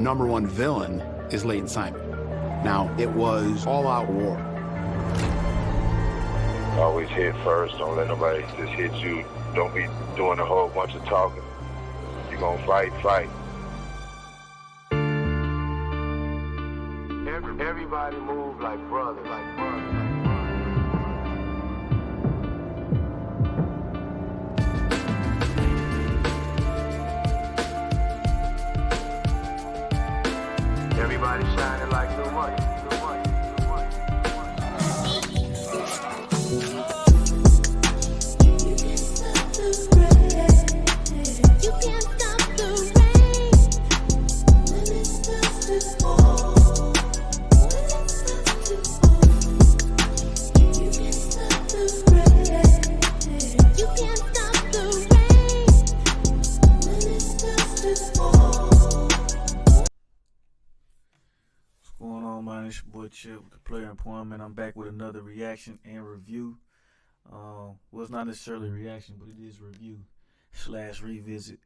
Number one villain is Leighton Simon. Now, it was all-out war. Always hit first. Don't let nobody just hit you. Don't be doing a whole bunch of talking. You're gonna fight. Everybody move like brothers. Everybody shining like new money. It's your boy Chip with the Player Employment. I'm back with another reaction and review. Well, it's not necessarily a reaction, but it is review / revisit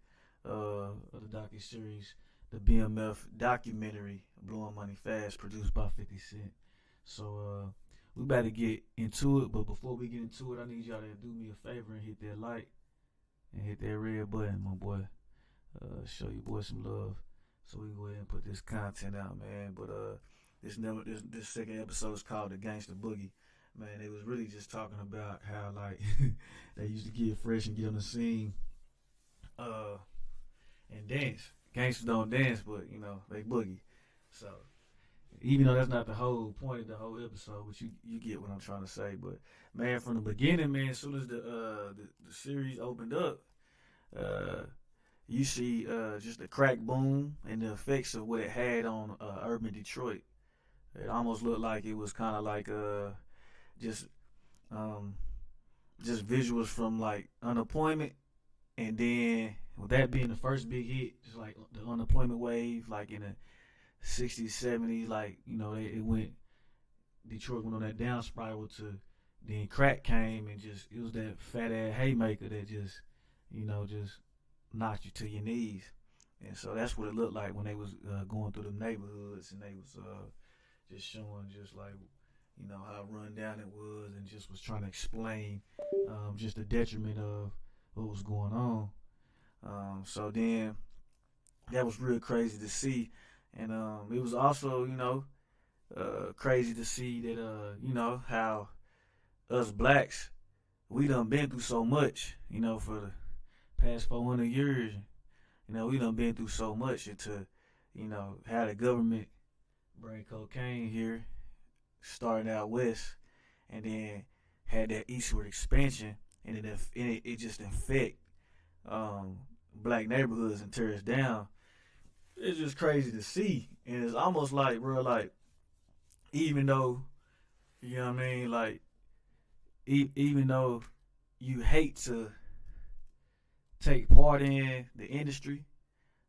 of the docu-series, the BMF Documentary, Blowing Money Fast, produced by 50 Cent. So we about to get into it, but before we get into it, I need y'all to do me a favor and hit that like and hit that red button, my boy. Show your boy some love so we can go ahead and put this content out, man. But this second episode is called The Gangsta Boogie. Man, it was really just talking about how, like, they used to get fresh and get on the scene and dance. Gangsters don't dance, but, you know, they boogie. So, even though that's not the whole point of the whole episode, but you get what I'm trying to say. But, man, from the beginning, man, as soon as the series opened up, you see just the crack boom and the effects of what it had on urban Detroit. It almost looked like it was kind of like just visuals from like unemployment, and then with that being the first big hit, just like the unemployment wave, like in the 60s, 70s, like, you know, Detroit went on that down spiral to then crack came and just, it was that fat ass haymaker that just, you know, just knocked you to your knees. And so that's what it looked like when they was going through the neighborhoods, and they was just showing just like, you know, how run down it was, and just was trying to explain just the detriment of what was going on. So then that was real crazy to see. And it was also, you know, crazy to see that, you know, how us blacks, we done been through so much, you know, for the past 400 years. You know, we done been through so much into, you know, how the government bring cocaine here, starting out west, and then had that eastward expansion, and it just infect black neighborhoods and tear us down. It's just crazy to see, and it's almost like, bro, like, even though, you know what I mean, like, even though you hate to take part in the industry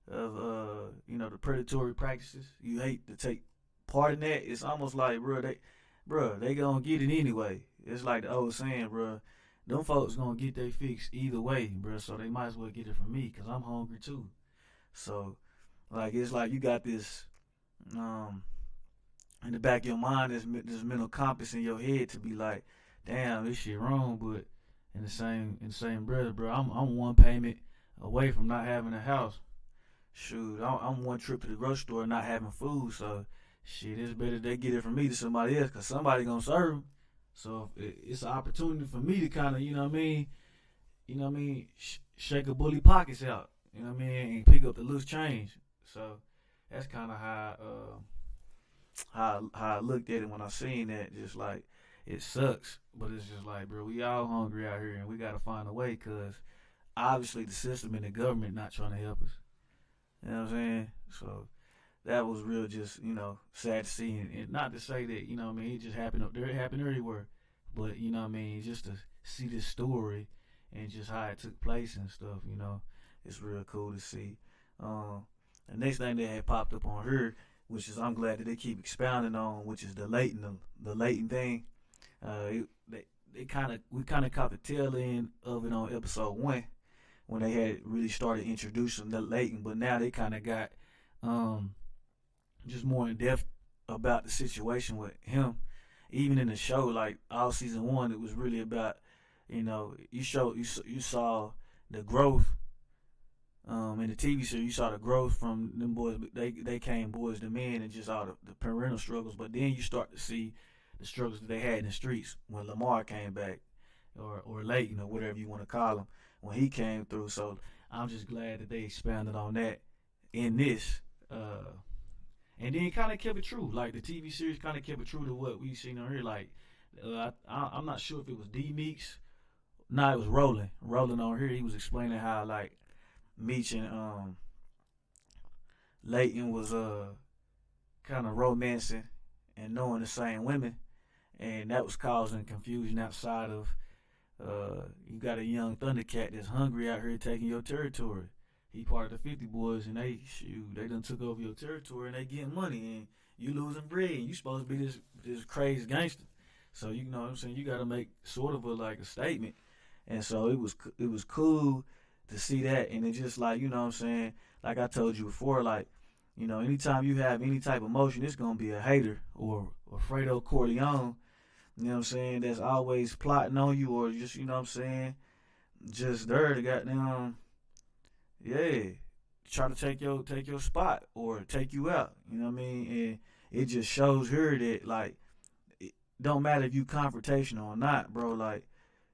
of you know, the predatory practices, you hate to take part in that. It's almost like, bro, they gonna get it anyway. It's like the old saying, bro, them folks gonna get their fix either way, bro, so they might as well get it from me, because I'm hungry too. So, like, it's like you got this in the back of your mind, this mental compass in your head to be like, damn, this shit wrong, but in the same breath, bro, I'm one payment away from not having a house. Shoot, I'm one trip to the grocery store and not having food, so shit, it's better they get it from me to somebody else, because somebody gonna serve them. So it's an opportunity for me to kind of, you know what I mean, shake a bully pockets out, you know what I mean, and pick up the loose change. So that's kind of how I looked at it when I seen that. Just like, it sucks, but it's just like, bro, we all hungry out here, and we gotta find a way, because obviously the system and the government not trying to help us. You know what I'm saying? So that was real, just, you know, sad to see. And not to say that, you know what I mean, it just happened up there, it happened everywhere. But, you know what I mean, just to see this story and just how it took place and stuff, you know, it's real cool to see. The next thing that had popped up on her, which is, I'm glad that they keep expounding on, which is the Leighton thing. We kind of caught the tail end of it on episode 1, when they had really started introducing the Leighton, but now they kind of got just more in depth about the situation with him. Even in the show, like all season one, it was really about, you saw the growth. In the TV series, you saw the growth from them boys. They came boys to men, and just all the parental struggles. But then you start to see the struggles that they had in the streets when Lamar came back, or Leighton, or whatever you want to call him, when he came through. So I'm just glad that they expanded on that in this. And then kind of kept it true. Like the TV series kind of kept it true to what we seen on here. Like I'm not sure if it was D Meeks. No, it was Roland. Roland on here, he was explaining how like Meech and Leighton was kind of romancing and knowing the same women, and that was causing confusion outside of you got a young Thundercat that's hungry out here taking your territory. He part of the 50 boys, and they done took over your territory, and they getting money, and you losing bread, and you supposed to be this crazy gangster. So you know what I'm saying, you got to make sort of a statement, and so it was cool to see that. And it's just like, you know what I'm saying, like I told you before, like, anytime you have any type of emotion, it's gonna be a hater or Fredo Corleone, you know what I'm saying, that's always plotting on you, or just, you know what I'm saying, just there to goddamn, yeah, try to take your spot or take you out. You know what I mean? And it just shows here that, like, it don't matter if you confrontational or not, bro. Like,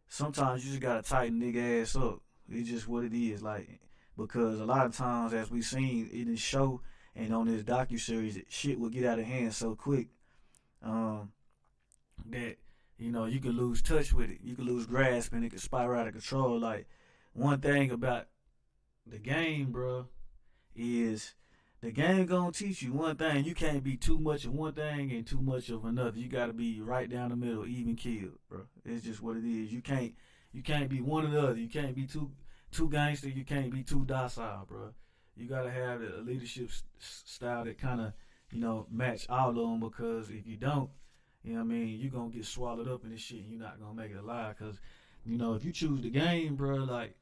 sometimes you just gotta tighten nigga ass up. It's just what it is, like, because a lot of times, as we seen in this show and on this docuseries, shit will get out of hand so quick that you can lose touch with it. You can lose grasp, and it can spiral out of control. Like, one thing about the game, bro, is the game gonna teach you one thing: you can't be too much of one thing and too much of another. You gotta be right down the middle, even keeled, bro. It's just what it is. You can't be one or the other. You can't be too gangster. You can't be too docile, bro. You gotta have a leadership style that kind of match all of them, because if you don't, you know what I mean, you gonna get swallowed up in this shit, and you're not gonna make it alive. Because if you choose the game, bro, like,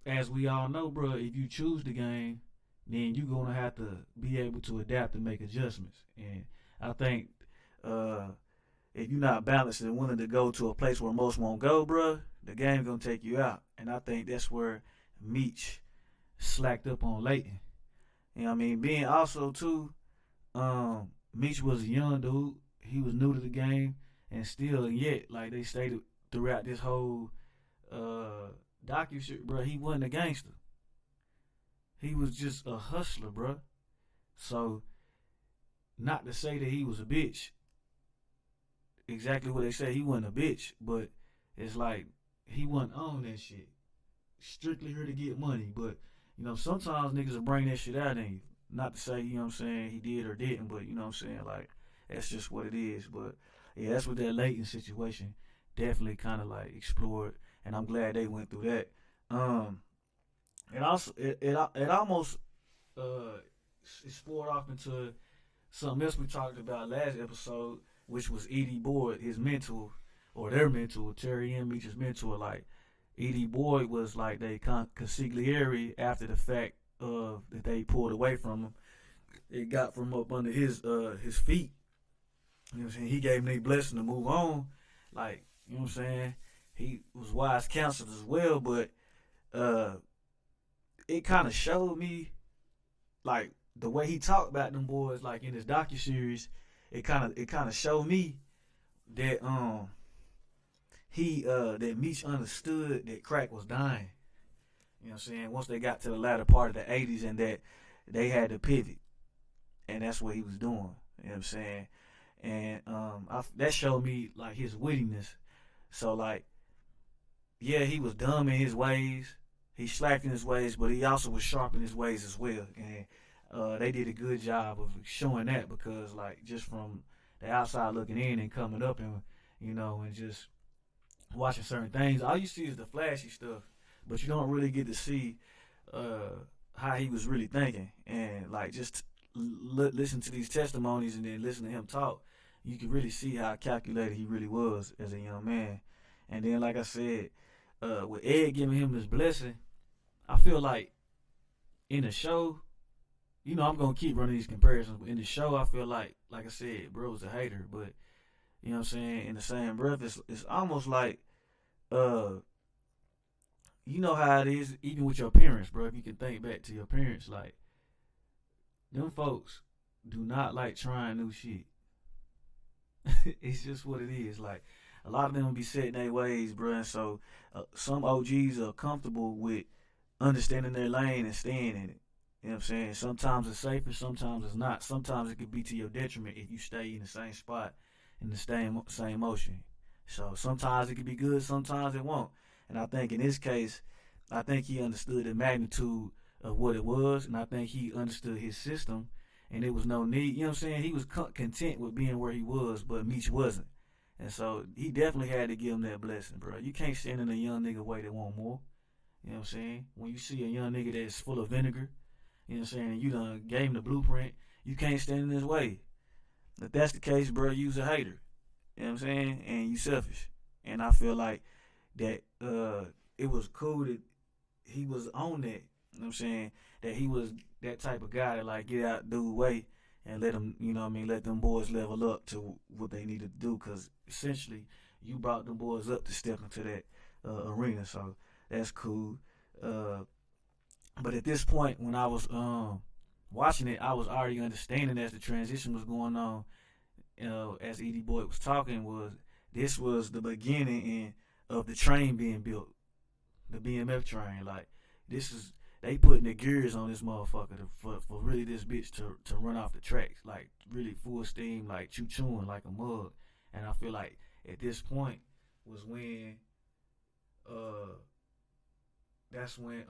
as we all know, bro, if you choose the game, then you're going to have to be able to adapt and make adjustments. And I think if you're not balanced and willing to go to a place where most won't go, bro, the game going to take you out. And I think that's where Meech slacked up on Leighton. You know what I mean? Being also, too, Meech was a young dude. He was new to the game. And still, and yet, like they stated throughout this whole docu-shit, bro, he wasn't a gangster. He was just a hustler, bro. So, not to say that he was a bitch. Exactly what they say, he wasn't a bitch, but it's like he wasn't on that shit. Strictly here to get money, but sometimes niggas will bring that shit out in you. Not to say, what I'm saying, he did or didn't, but you know what I'm saying, like, that's just what it is. But yeah, that's what that Leighton situation definitely kind of like explored. And I'm glad they went through that. And also, it almost spoiled off into something else we talked about last episode, which was Edie Boyd, his mentor, or their mentor, Terry M. Meech's mentor. Like, Edie Boyd was like they consigliere after the fact of that they pulled away from him. It got from up under his feet. You know what I'm saying? He gave him their blessing to move on. Like, you know what I'm saying? He was wise counsel as well, but it kind of showed me, like, the way he talked about them boys, like in his docuseries, it kind of showed me that that Meech understood that crack was dying. You know what I'm saying? Once they got to the latter part of the 80s, and that they had to pivot, and that's what he was doing. You know what I'm saying? And that showed me like his wittiness. So, like, yeah, he was dumb in his ways. He slacked in his ways, but he also was sharp in his ways as well. And they did a good job of showing that, because, like, just from the outside looking in and coming up and, and just watching certain things, all you see is the flashy stuff, but you don't really get to see how he was really thinking. And, like, just listen to these testimonies and then listen to him talk, you can really see how calculated he really was as a young man. And then, like I said, with Ed giving him this blessing, I feel like in the show, I'm gonna keep running these comparisons. But in the show, I feel like I said, bro was a hater. But you know what I'm saying. In the same breath, it's almost like, uh, you know how it is, even with your parents, bro. If you can think back to your parents, like them folks do not like trying new shit. It's just what it is. Like a lot of them will be set in their ways, bro. And so some OGs are comfortable with understanding their lane and staying in it. You know what I'm saying? Sometimes it's safer, sometimes it's not. Sometimes it could be to your detriment if you stay in the same spot in the same motion. So sometimes it could be good, sometimes it won't. And I think in this case, I think he understood the magnitude of what it was, and I think he understood his system, and there was no need. You know what I'm saying? He was content with being where he was, but Meech wasn't. And so he definitely had to give him that blessing, bro. You can't stand in a young nigga way that want more. You know what I'm saying? When you see a young nigga that's full of vinegar, you know what I'm saying, and you done gave him the blueprint, you can't stand in his way. If that's the case, bro, you's a hater. You know what I'm saying? And you selfish. And I feel like that it was cool that he was on that. You know what I'm saying? That he was that type of guy that like get out dude way and let them, you know what I mean, let them boys level up to what they needed to do, because essentially you brought them boys up to step into that arena. So that's cool. Uh, but at this point, when I was watching it, I was already understanding as the transition was going on. As Edie Boyd was talking, this was the beginning of the train being built, the BMF train. Like this is they putting the gears on this motherfucker for really this bitch to run off the tracks, like really full steam, like chewing like a mug. And I feel like at this point was when that's when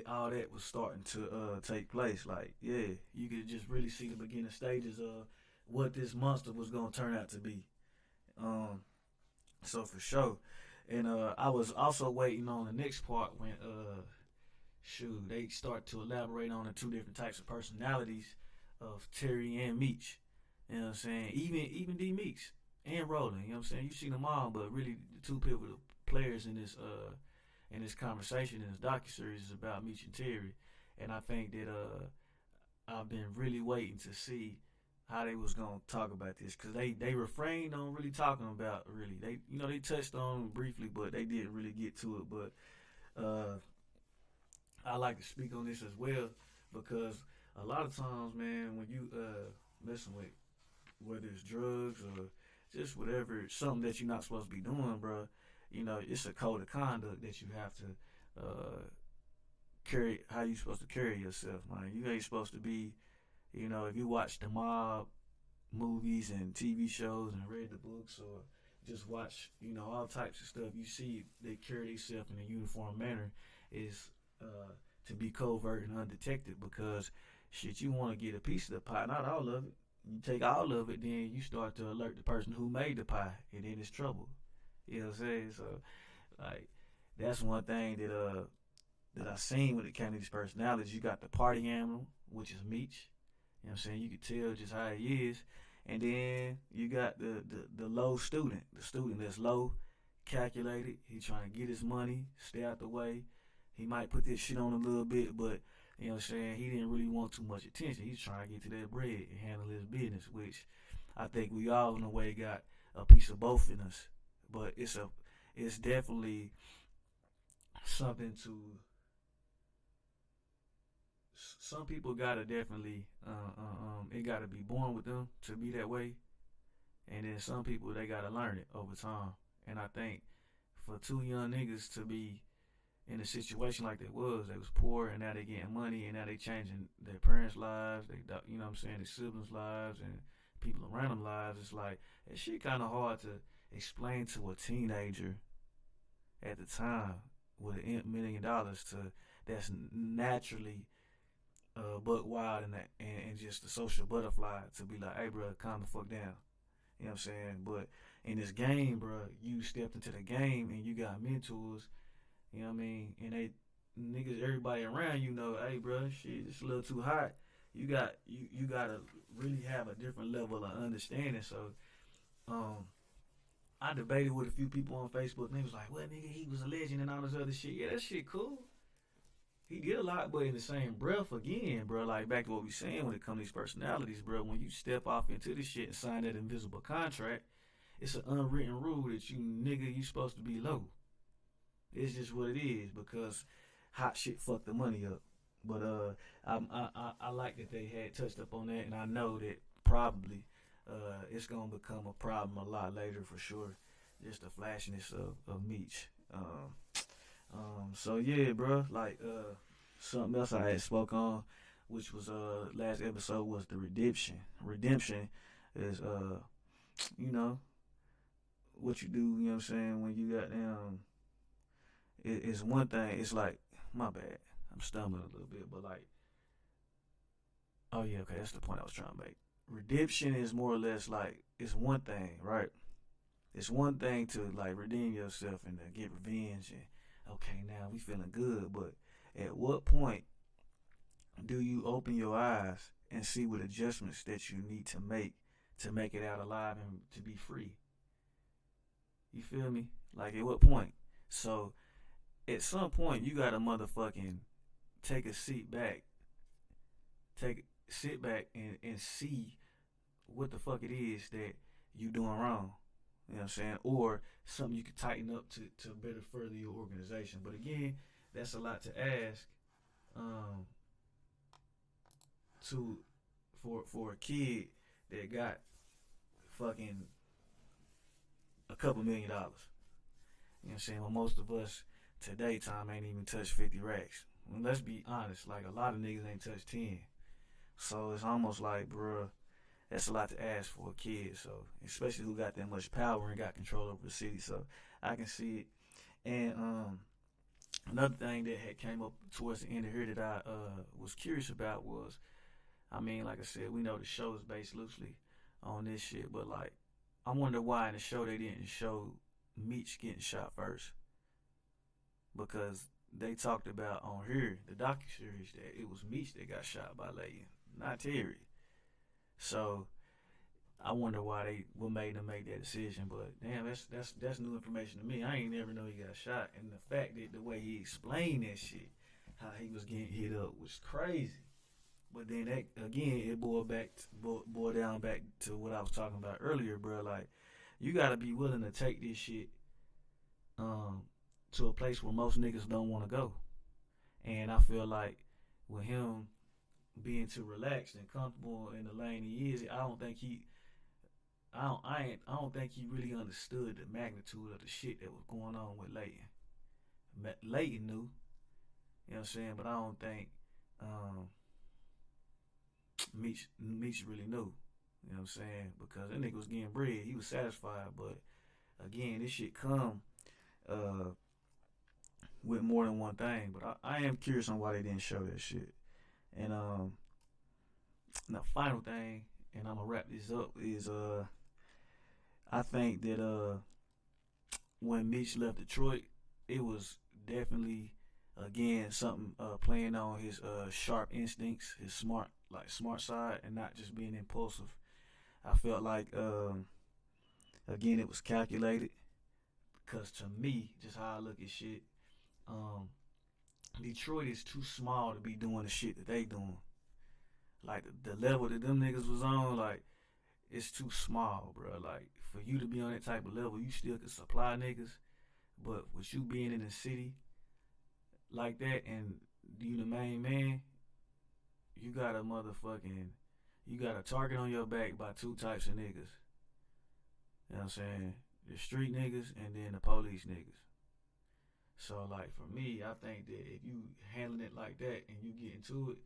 all that was starting to take place. Like, yeah, you could just really see the beginning stages of what this monster was gonna turn out to be. Um, so for sure. And I was also waiting on the next part when they start to elaborate on the two different types of personalities of Terry and Meech. You know what I'm saying? Even D Meeks and Roland. You know what I'm saying? You see them all, but really the two pivotal players in this conversation in this docuseries is about Meech and Terry. And I think that I've been really waiting to see how they was gonna talk about this, because they refrained on really talking about really they touched on it briefly, but they didn't really get to it. But I like to speak on this as well, because a lot of times, man, when you messing with whether it's drugs or just whatever, something that you're not supposed to be doing, bro, it's a code of conduct that you have to carry. How you supposed to carry yourself, man? You ain't supposed to be, if you watch the mob movies and TV shows and read the books or just watch, all types of stuff, you see they carry themselves in a uniform manner is to be covert and undetected, because shit, you want to get a piece of the pie, not all of it. You take all of it, then you start to alert the person who made the pie, and then it's trouble. You know what I'm saying? So, like, that's one thing that I seen when it came to these personalities. You got the party animal, which is Meech. You know what I'm saying? You can tell just how he is. And then you got the low student, the student that's low, calculated. He trying to get his money, stay out the way. He might put this shit on a little bit, but you know what I'm saying, he didn't really want too much attention. He's trying to get to that bread and handle his business, which I think we all in a way got a piece of both in us. But it's definitely something to some people gotta definitely it gotta be born with them to be that way, and then some people they gotta learn it over time. And I think for two young niggas to be in a situation like they was poor, and now they getting money, and now they changing their parents' lives, you know what I'm saying, their siblings' lives, and people around them lives. It's like that shit kind of hard to explain to a teenager at the time with $1 million to that's naturally buck wild and just a social butterfly, to be like, hey, bro, calm the fuck down. You know what I'm saying? But in this game, bro, you stepped into the game and you got mentors. You know what I mean? And they niggas, everybody around you know, hey, bro, shit, it's a little too hot. You gotta really have a different level of understanding. So, I debated with a few people on Facebook, and they was like, "Well, nigga, he was a legend and all this other shit." Yeah, that shit cool. he did a lot, but in the same breath, again, bro, like back to what we saying when it comes to these personalities, bro. When you step off into this shit and sign that invisible contract, it's an unwritten rule that you supposed to be low. It's just what it is because hot shit fucked the money up. But I like that they had touched up on that, and I know that probably it's gonna become a problem a lot later for sure. Just the flashiness of Meech. So yeah, bro. Like something else I had spoke on, which was last episode was the redemption. Redemption is you know what you do. You know what I'm saying when you got them. It's one thing. It's like my bad. I'm stumbling a little bit, but like, oh yeah, okay, that's the point I was trying to make. Redemption is more or less like it's one thing, right? It's one thing to like redeem yourself and to get revenge and okay, now we feeling good, but at what point do you open your eyes and see what adjustments that you need to make it out alive and to be free? You feel me? Like at what point? So at some point you gotta motherfucking take a seat back, sit back and see what the fuck it is that you doing wrong. You know what I'm saying? Or something you could tighten up to better further your organization. But again, that's a lot to ask to for a kid that got fucking a couple $1 million. You know what I'm saying? Well, most of us today time ain't even touched 50 racks. Well, let's be honest, like a lot of niggas ain't touched 10. So it's almost like, bruh, that's a lot to ask for a kid. So especially who got that much power and got control over the city. So I can see it. And another thing that had came up towards the end of here that I was curious about was, I mean, like I said, we know the show is based loosely on this shit, but like, I wonder why in the show they didn't show Meech getting shot first. Because they talked about on here, the docuseries, that it was Meech that got shot by Leighton, not Terry. So I wonder what made them make that decision. But damn, that's new information to me. I ain't never know he got shot, and the fact that the way he explained that shit, how he was getting hit up, was crazy. But then that again, it boiled down back to what I was talking about earlier, bro. Like you gotta be willing to take this shit to a place where most niggas don't want to go. And I feel like with him being too relaxed and comfortable in the lane he is, I don't think he really understood the magnitude of the shit that was going on with Leighton. Leighton knew, you know what I'm saying, but I don't think Meech really knew, you know what I'm saying, because that nigga was getting bread. He was satisfied, but again, this shit come with more than one thing. But I am curious on why they didn't show that shit. And the final thing, and I'm gonna wrap this up, is I think that when Meech left Detroit, it was definitely again something playing on his sharp instincts, his smart side, and not just being impulsive. I felt like again it was calculated, because to me, just how I look at shit, Detroit is too small to be doing the shit that they doing. Like the level that them niggas was on, like it's too small, bro. Like for you to be on that type of level, you still can supply niggas, but with you being in the city like that and you the main man, you got a target on your back by two types of niggas. You know what I'm saying? The street niggas and then the police niggas. So like for me, I think that if you handling it like that and you get into it,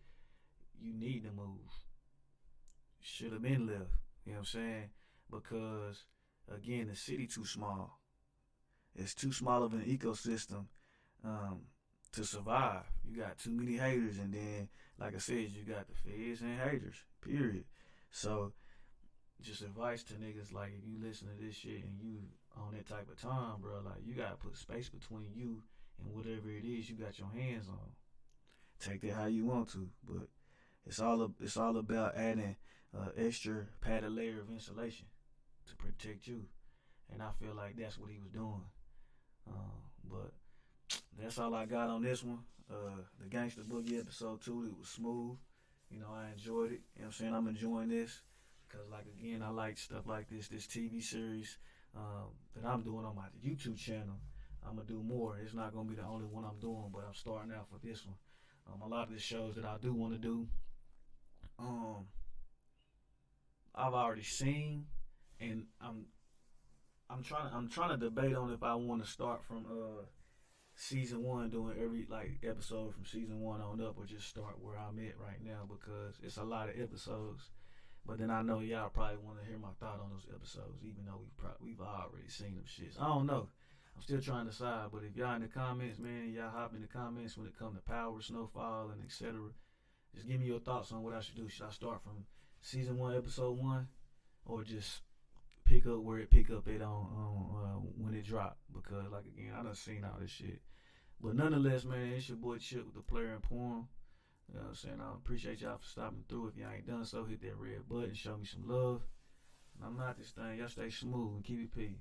you need to move. Should have been left. You know what I'm saying? Because again, the city too small. It's too small of an ecosystem to survive. You got too many haters, and then like I said, you got the feds and haters. Period. So just advice to niggas, like if you listen to this shit and you on that type of time, bro, like you gotta put space between you and whatever it is you got your hands on. Take that how you want to, but it's all about adding extra padded layer of insulation to protect you, and I feel like that's what he was doing. But that's all I got on this one. The Gangsta Boogie episode 2, it was smooth. You know, I enjoyed it. You know what I'm saying? I'm enjoying this because, like, again, I like stuff like this TV series that I'm doing on my YouTube channel. I'm going to do more. It's not going to be the only one I'm doing, but I'm starting out for this one. A lot of the shows that I do want to do, I've already seen, and I'm trying to debate on if I want to start from season 1, doing every like episode from season 1 on up, or just start where I'm at right now, because it's a lot of episodes. But then I know y'all probably want to hear my thought on those episodes, even though we've already seen them shits. I don't know. I'm still trying to decide. But if y'all in the comments, man, y'all hop in the comments when it comes to power, snowfall, and etc. Just give me your thoughts on what I should do. Should I start from season 1, episode 1, or just pick up where it pick up at on when it drop? Because, like, again, I done seen all this shit. But nonetheless, man, it's your boy Chip with the Player and Poem. You know what I'm saying? I appreciate y'all for stopping through. If y'all ain't done so, hit that red button, show me some love. And I'm out this thing. Y'all stay smooth and keep it P.